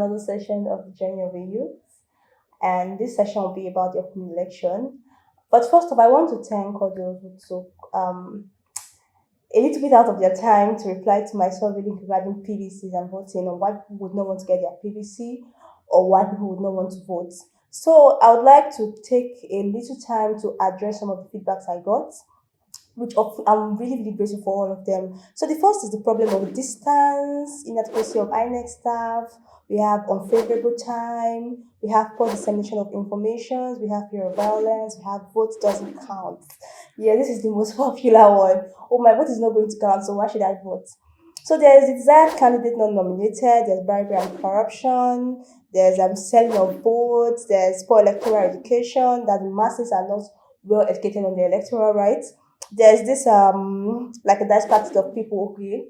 another session of the Journey of a Youth. And this session will be about the upcoming election. But first of all, I want to thank all those who took a little bit out of their time to reply to my survey link regarding PVCs and voting, or why people would not want to get their PVC, or why people would not want to vote. So I would like to take a little time to address some of the feedbacks I got, I'm really, really grateful for all of them. So the first is the problem of distance, inadequacy of INEC staff. We have unfavorable time. We have poor dissemination of information. We have fear of violence. We have vote doesn't count. Yeah, this is the most popular one. Oh, my vote is not going to count, so why should I vote? So there's desired candidate not nominated. There's bribery and corruption. There's selling of votes. There's poor electoral education, that the masses are not well educated on the electoral rights. There's this like a dice practice of people, okay,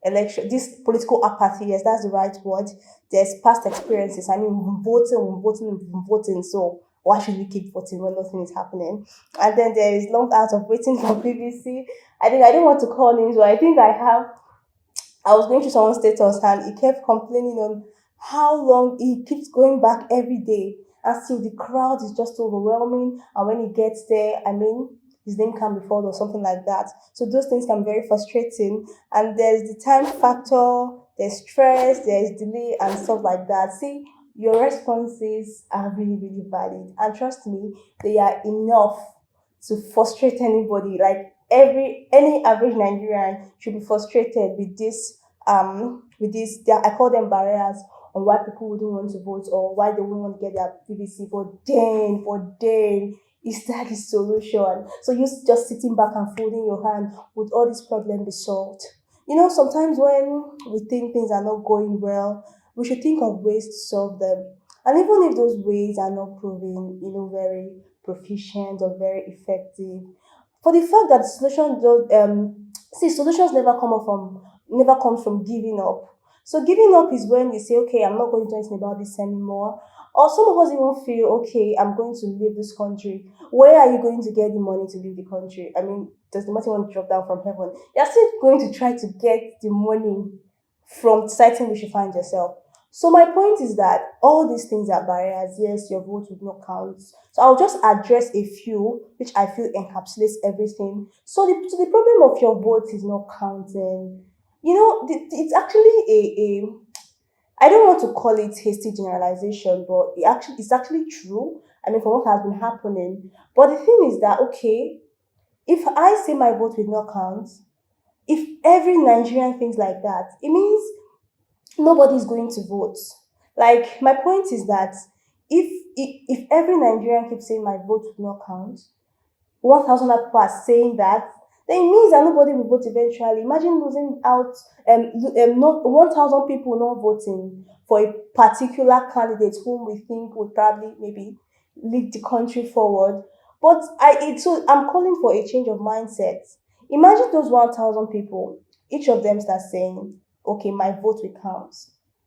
election, this political apathy, yes, that's the right word. There's past experiences. I mean, we've been voting, so why should we keep voting when nothing is happening? And then there is long hours of waiting for PVC. I think I don't want to call names, but I was going through someone's status and he kept complaining on how long he keeps going back every day. And still the crowd is just overwhelming. And when he gets there, I mean, his name can be called or something like that. So those things can be very frustrating. And there's the time factor, there's stress, there's delay and stuff like that. See, your responses are really, really valid. And trust me, they are enough to frustrate anybody. Like any average Nigerian should be frustrated with this I call them barriers on why people wouldn't want to vote or why they wouldn't want to get their PVC. But then is that the solution? So you just sitting back and folding your hand, would all this problem be solved? Sometimes when we think things are not going well, we should think of ways to solve them. And even if those ways are not proving, very proficient or very effective, for the fact that solution don't see solutions never comes from giving up. So giving up is when you say, okay, I'm not going to do anything about this anymore. Or some of us even feel, okay, I'm going to leave this country. Where are you going to get the money to leave the country? I mean, does the money want to drop down from heaven? You're still going to try to get the money from the society in which you find yourself. So my point is that all these things are barriers. Yes, your vote would not count. So I'll just address a few, which I feel encapsulates everything. So the problem of your vote is not counting. It's actually I don't want to call it hasty generalization, but it's actually true. I mean, from what has been happening. But the thing is that, okay, if I say my vote will not count, if every Nigerian thinks like that, it means nobody's going to vote. Like my point is that if every Nigerian keeps saying my vote will not count, 1,000 people are saying that, then it means that nobody will vote eventually. Imagine losing out, not 1,000 people not voting for a particular candidate whom we think would probably maybe lead the country forward. But I'm calling for a change of mindset. Imagine those 1,000 people, each of them start saying, okay, my vote will count.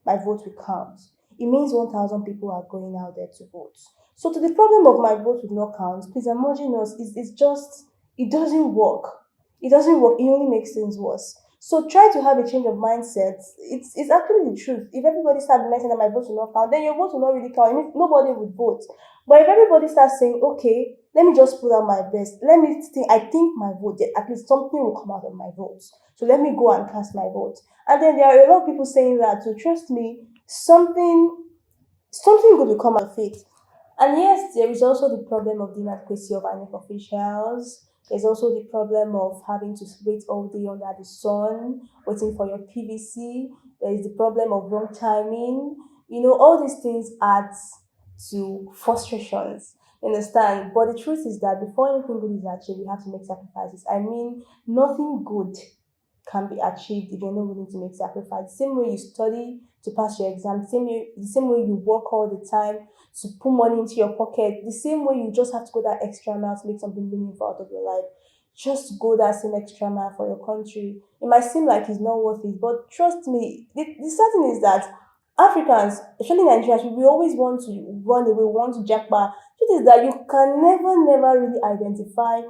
My vote will count. It means 1,000 people are going out there to vote. So to the problem of my vote will not count, please imagine us, it's just, it doesn't work. It doesn't work. It only makes things worse. So try to have a change of mindset. It's actually the truth. If everybody starts mentioning that my vote will not count, then your vote will not really count. I mean, nobody would vote. But if everybody starts saying, okay, let me just put out my best. Let me think. I think my vote, at least something will come out of my vote. So let me go and cast my vote. And then there are a lot of people saying that. So trust me, something good will come out of it. And yes, there is also the problem of the inadequacy of INEC officials. There's also the problem of having to wait all day under the sun, waiting for your PVC. There is the problem of wrong timing. All these things add to frustrations. You understand? But the truth is that before anything good is achieved, we have to make sacrifices. I mean, nothing good can be achieved if you're not willing to make sacrifice. The same way you study to pass your exam, the same way you work all the time to put money into your pocket, the same way you just have to go that extra mile to make something meaningful out of your life. Just go that same extra mile for your country. It might seem like it's not worth it, but trust me, the certain is that Africans, especially Nigerians, we always want to run away, we want to jackpot. Truth is that you can never really identify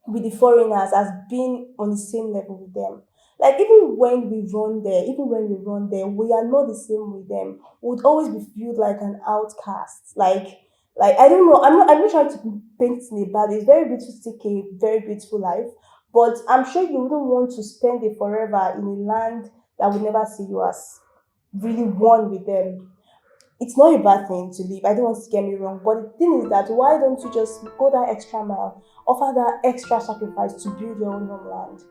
with the foreigners as being on the same level with them. Like even when we run there, we are not the same with them. We would always be viewed like an outcast. Like I don't know. I'm not trying to paint it in a bad way. It's very beautiful to take a very beautiful life, but I'm sure you wouldn't want to spend it forever in a land that would never see you as really one with them. It's not a bad thing to leave. I don't want to get me wrong, but the thing is that why don't you just go that extra mile, offer that extra sacrifice to build your own homeland?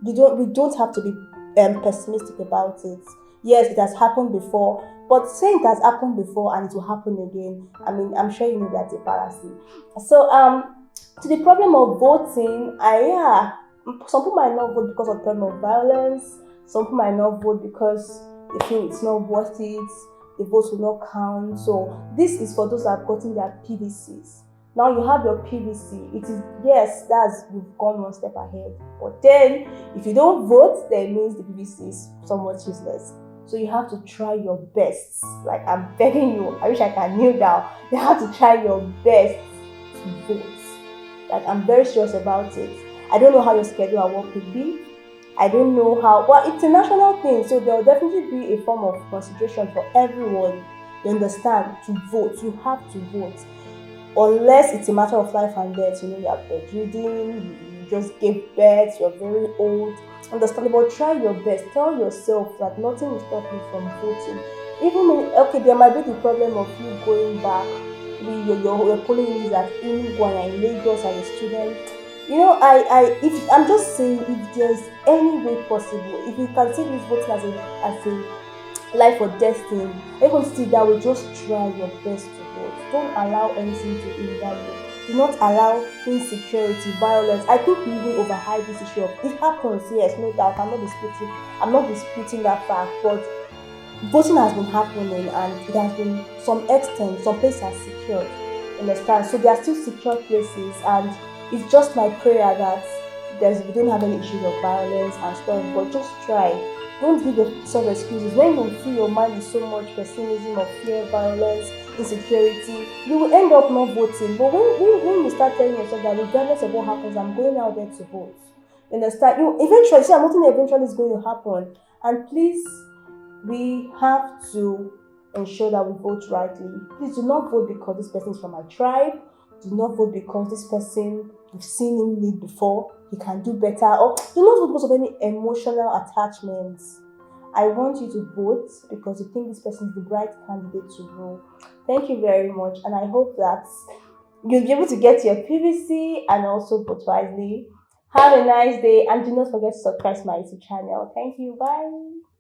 We don't have to be pessimistic about it. Yes, it has happened before, but saying it has happened before and it will happen again, I mean, I'm sure you know that's a fallacy. So to the problem of voting, I yeah, some people might not vote because of problem of violence. Some people might not vote because they feel it's not worth it. The votes will not count. So this is for those that have gotten their PVCs. Now you have your PVC. It is, yes, that's, you've gone one step ahead. But then if you don't vote, then it means the PVC is somewhat useless. So you have to try your best. Like I'm begging you, I wish I can kneel down. You have to try your best to vote. Like I'm very serious about it. I don't know how your schedule at work would be. I don't know how. Well, it's a national thing, so there will definitely be a form of consideration for everyone. You understand? To vote, you have to vote, unless it's a matter of life and death. You know, you are bedridden, you just gave birth, you're very old. Understandable. Try your best. Tell yourself that nothing will stop you from voting. Even when, okay, there might be the problem of you going back. Maybe your polling is at Enugu and in Lagos as a student. You know, if I'm just saying, if there's any way possible, if you can see this voting as a life or death thing, even still that way, just try your best to vote. Don't allow anything to hinder you. Do not allow insecurity, violence. I think we even overhype this issue of it happens, yes, no doubt. I'm not disputing that fact, but voting has been happening and it has been some extent, some places are secured. Understand? So there are still secure places, and it's just my prayer that we don't have any issues of violence and stuff, but just try. Don't give yourself excuses. When you feel your mind is so much pessimism or fear, violence, insecurity, you will end up not voting. But when you start telling yourself that regardless of what happens, I'm going out there to vote. You understand? You eventually see, I'm nothing eventually is going to happen. And please, we have to ensure that we vote rightly. Please do not vote because this person is from my tribe. Do not vote because this person, you've seen him lead before, he can do better. Or do not vote because of any emotional attachments. I want you to vote because you think this person is the right candidate to rule. Thank you very much, and I hope that you'll be able to get your PVC and also vote wisely. Have a nice day, and do not forget to subscribe to my YouTube channel. Thank you. Bye.